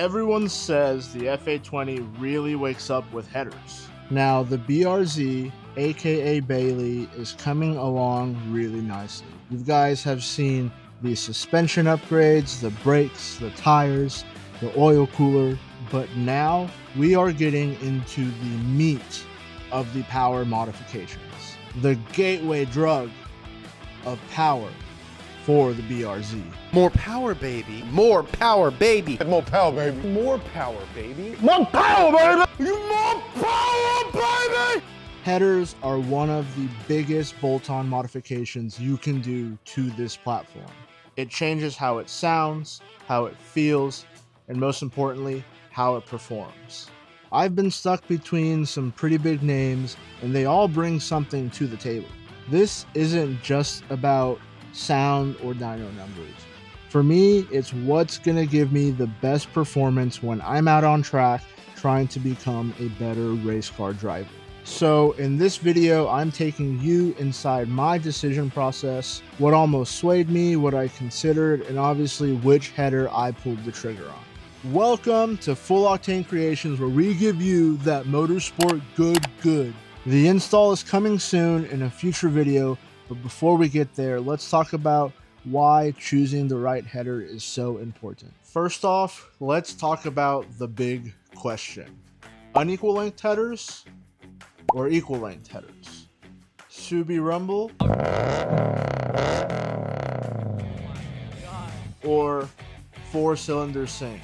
Everyone says the FA20 really wakes up with headers. Now the BRZ AKA Baily is coming along really nicely. You guys have seen the suspension upgrades, the brakes, the tires, the oil cooler, but now we are getting into the meat of the power modifications. The gateway drug of power for the BRZ. More power, baby. More power, baby. More power, baby. More power, baby. More power, baby. You more power, baby. Headers are one of the biggest bolt-on modifications you can do to this platform. It changes how it sounds, how it feels, and most importantly, how it performs. I've been stuck between some pretty big names, and they all bring something to the table. This isn't just about sound or dyno numbers. For me, it's what's gonna give me the best performance when I'm out on track trying to become a better race car driver. So in this video, I'm taking you inside my decision process, what almost swayed me, what I considered, and obviously which header I pulled the trigger on. Welcome to Full Octane Creations, where we give you that motorsport good. The install is coming soon in a future video, but before we get there, let's talk about why choosing the right header is so important. First off, let's talk about the big question. Unequal length headers or equal length headers? Subi Rumble or 4-cylinder sync?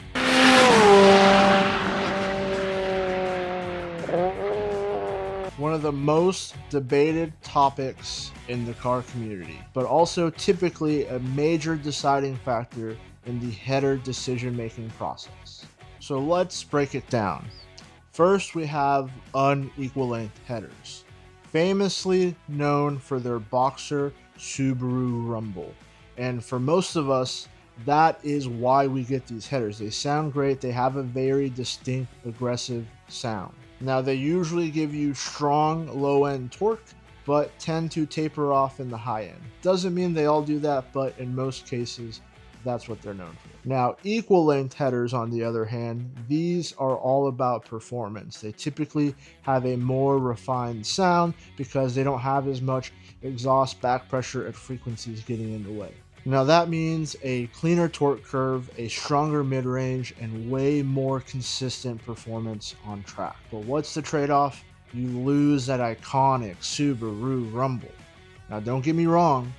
One of the most debated topics in the car community, but also typically a major deciding factor in the header decision-making process. So let's break it down. First, we have unequal length headers, famously known for their boxer Subaru Rumble. And for most of us, that is why we get these headers. They sound great, they have a very distinct, aggressive sound. Now, they usually give you strong low-end torque, but tend to taper off in the high end. Doesn't mean they all do that, but in most cases, that's what they're known for. Now, equal length headers, on the other hand, these are all about performance. They typically have a more refined sound because they don't have as much exhaust back pressure at frequencies getting in the way. Now that means a cleaner torque curve, a stronger mid-range, and way more consistent performance on track. But what's the trade-off? You lose that iconic Subaru Rumble. Now don't get me wrong,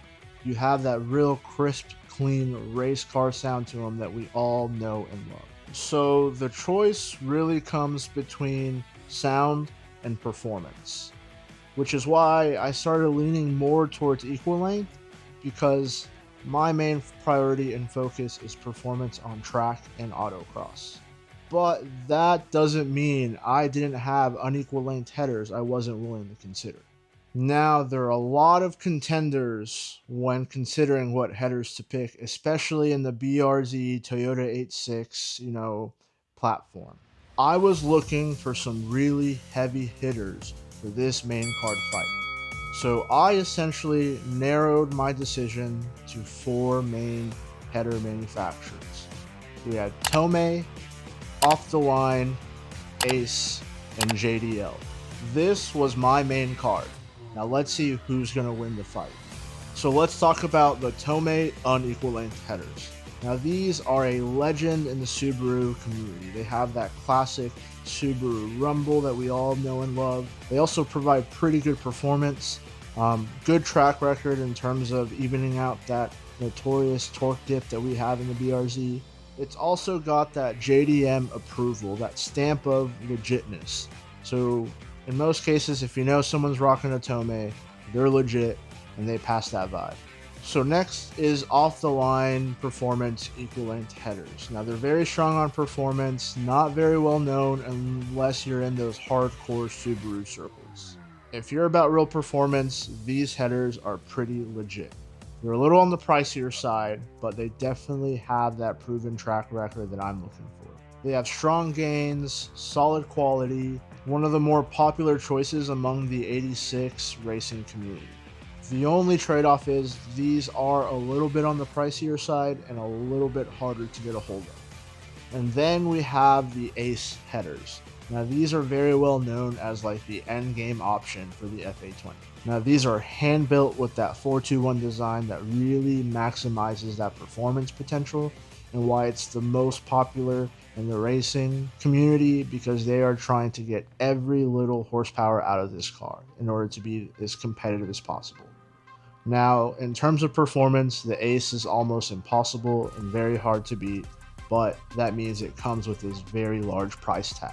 you have that real crisp, clean race car sound to them that we all know and love. So the choice really comes between sound and performance, which is why I started leaning more towards equal length, because my main priority and focus is performance on track and autocross. But that doesn't mean I didn't have unequal length headers I wasn't willing to consider. Now, there are a lot of contenders when considering what headers to pick, especially in the BRZ Toyota 86, platform. I was looking for some really heavy hitters for this main card fight. So I essentially narrowed my decision to 4 main header manufacturers. We had Tomei, Off the Line, Ace, and JDL. This was my main card. Now let's see who's going to win the fight. So let's talk about the Tomei unequal length headers. Now these are a legend in the Subaru community. They have that classic Subaru Rumble that we all know and love. They also provide pretty good performance, good track record in terms of evening out that notorious torque dip that we have in the BRZ. It's also got that JDM approval, that stamp of legitness. So in most cases, if you know someone's rocking a Tomei, they're legit and they pass that vibe. So next is Off the Line performance equal length headers. Now they're very strong on performance, not very well known unless you're in those hardcore Subaru circles. If you're about real performance, these headers are pretty legit. They're a little on the pricier side, but they definitely have that proven track record that I'm looking for. They have strong gains, solid quality, one of the more popular choices among the 86 racing community. The only trade-off is these are a little bit on the pricier side and a little bit harder to get a hold of. And then we have the Ace headers. Now these are very well known as like the end game option for the FA20. Now these are hand built with that 421 design that really maximizes that performance potential, and why it's the most popular in the racing community, because they are trying to get every little horsepower out of this car in order to be as competitive as possible. Now, in terms of performance, the Ace is almost impossible and very hard to beat, but that means it comes with this very large price tag.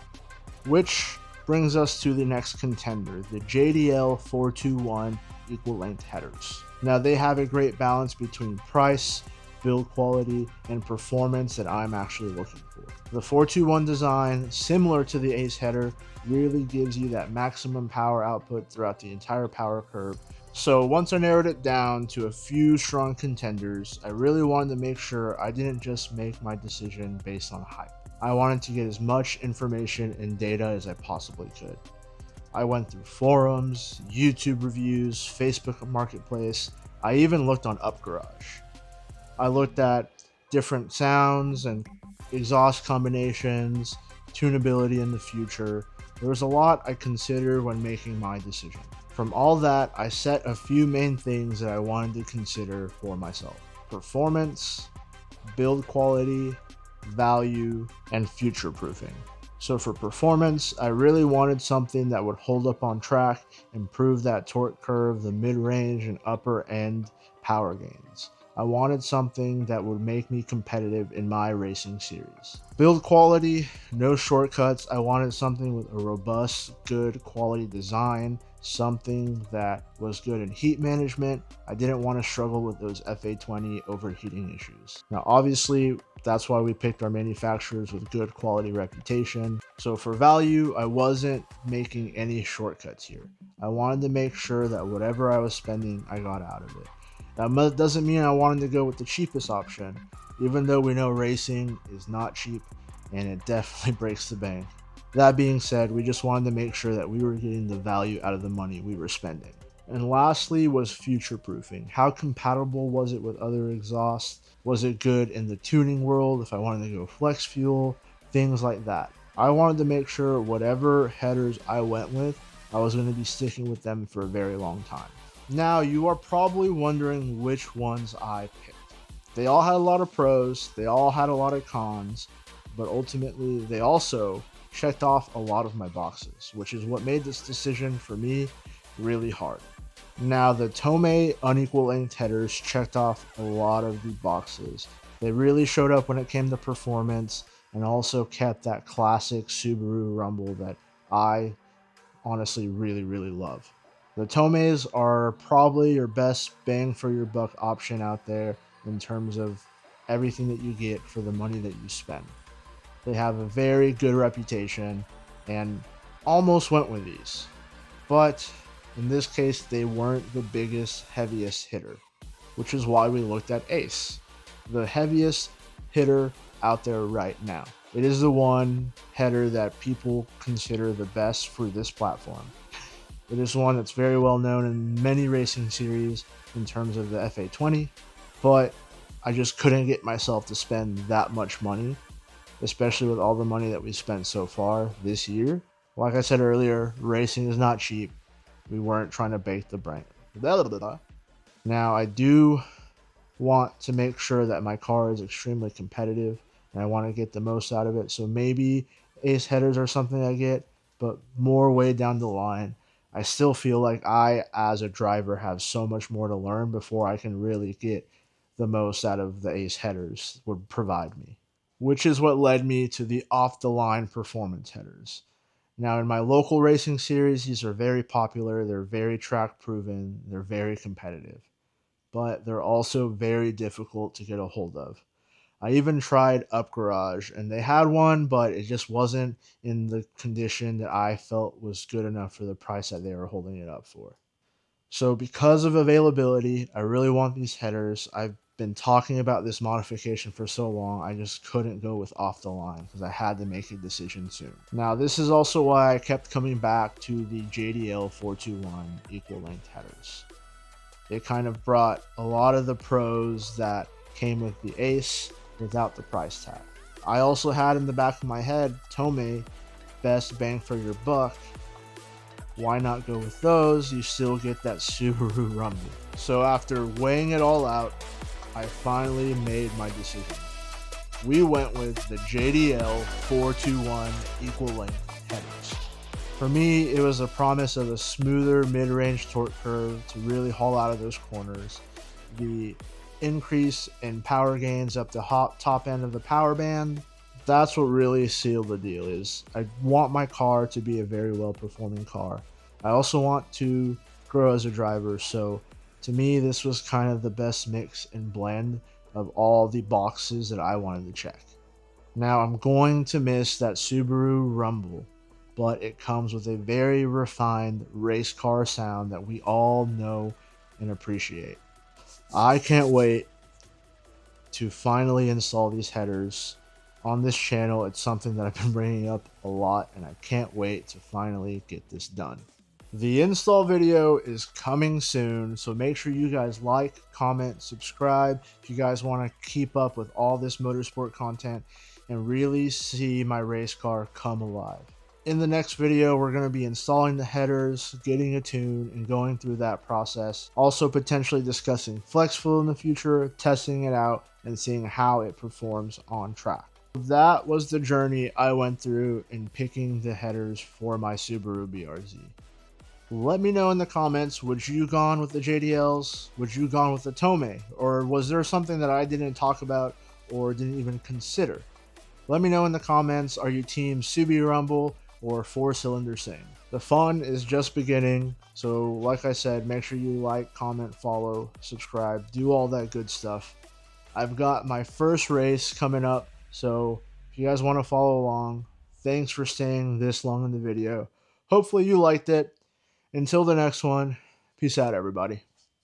Which brings us to the next contender, the JDL 421 equal length headers. Now they have a great balance between price, build quality, and performance that I'm actually looking for. The 421 design, similar to the Ace header, really gives you that maximum power output throughout the entire power curve. So once I narrowed it down to a few strong contenders, I really wanted to make sure I didn't just make my decision based on hype. I wanted to get as much information and data as I possibly could. I went through forums, YouTube reviews, Facebook Marketplace. I even looked on UpGarage. I looked at different sounds and exhaust combinations, tunability in the future. There was a lot I considered when making my decision. From all that, I set a few main things that I wanted to consider for myself: performance, build quality, value, and future proofing. So for performance, I really wanted something that would hold up on track, improve that torque curve, the mid-range and upper end power gains. I wanted something that would make me competitive in my racing series. Build quality, no shortcuts. I wanted something with a robust, good quality design, something that was good in heat management. I didn't want to struggle with those FA20 overheating issues. Now, obviously, that's why we picked our manufacturers with good quality reputation. So for value, I wasn't making any shortcuts here. I wanted to make sure that whatever I was spending, I got out of it. That doesn't mean I wanted to go with the cheapest option, even though we know racing is not cheap and it definitely breaks the bank. That being said, we just wanted to make sure that we were getting the value out of the money we were spending. And lastly was future proofing. How compatible was it with other exhausts? Was it good in the tuning world if I wanted to go flex fuel? Things like that. I wanted to make sure whatever headers I went with, I was going to be sticking with them for a very long time. Now, you are probably wondering which ones I picked. They all had a lot of pros, they all had a lot of cons, but ultimately they also checked off a lot of my boxes, which is what made this decision for me really hard. Now, the Tomei unequal length headers checked off a lot of the boxes. They really showed up when it came to performance, and also kept that classic Subaru rumble that I honestly really love. The Tomeis are probably your best bang for your buck option out there in terms of everything that you get for the money that you spend. They have a very good reputation and almost went with these. But in this case, they weren't the biggest, heaviest hitter, which is why we looked at Ace, the heaviest hitter out there right now. It is the one header that people consider the best for this platform. It is one that's very well known in many racing series in terms of the FA20, but I just couldn't get myself to spend that much money, especially with all the money that we spent so far this year. Like I said earlier, racing is not cheap. We weren't trying to bake the brain. Now, I do want to make sure that my car is extremely competitive, and I want to get the most out of it. So maybe Ace headers are something I get, but more way down the line. I still feel like I, as a driver, have so much more to learn before I can really get the most out of the Ace headers would provide me. Which is what led me to the off-the-line performance headers. Now, in my local racing series, these are very popular, they're very track-proven, they're very competitive. But they're also very difficult to get a hold of. I even tried UpGarage, and they had one, but it just wasn't in the condition that I felt was good enough for the price that they were holding it up for. So because of availability, I really want these headers. I've been talking about this modification for so long, I just couldn't go with off the line because I had to make a decision soon. Now, this is also why I kept coming back to the JDL 421 equal length headers. It kind of brought a lot of the pros that came with the Ace without the price tag. I also had in the back of my head, Tomei, best bang for your buck. Why not go with those? You still get that Subaru Rumble. So after weighing it all out, I finally made my decision. We went with the JDL 421 equal length headers. For me, it was a promise of a smoother mid-range torque curve to really haul out of those corners. The increase in power gains up the top end of the power band, that's what really sealed the deal. Is I want my car to be a very well performing car. I also want to grow as a driver, so to me this was kind of the best mix and blend of all the boxes that I wanted to check. Now I'm going to miss that Subaru Rumble, but it comes with a very refined race car sound that we all know and appreciate. I can't wait to finally install these headers on this channel. It's something that I've been bringing up a lot, and I can't wait to finally get this done. The install video is coming soon, so make sure you guys like, comment, subscribe if you guys want to keep up with all this motorsport content and really see my race car come alive. In the next video, we're going to be installing the headers, getting a tune, and going through that process. Also potentially discussing flex fuel in the future, testing it out, and seeing how it performs on track. That was the journey I went through in picking the headers for my Subaru BRZ. Let me know in the comments, would you gone with the JDLs? Would you gone with the Tomei? Or was there something that I didn't talk about or didn't even consider? Let me know in the comments, are you team Subaru Rumble or 4-cylinder same? The fun is just beginning, so like I said, make sure you like, comment, follow, subscribe, do all that good stuff. I've got my first race coming up, so if you guys want to follow along, thanks for staying this long in the video. Hopefully you liked it. Until the next one, peace out everybody.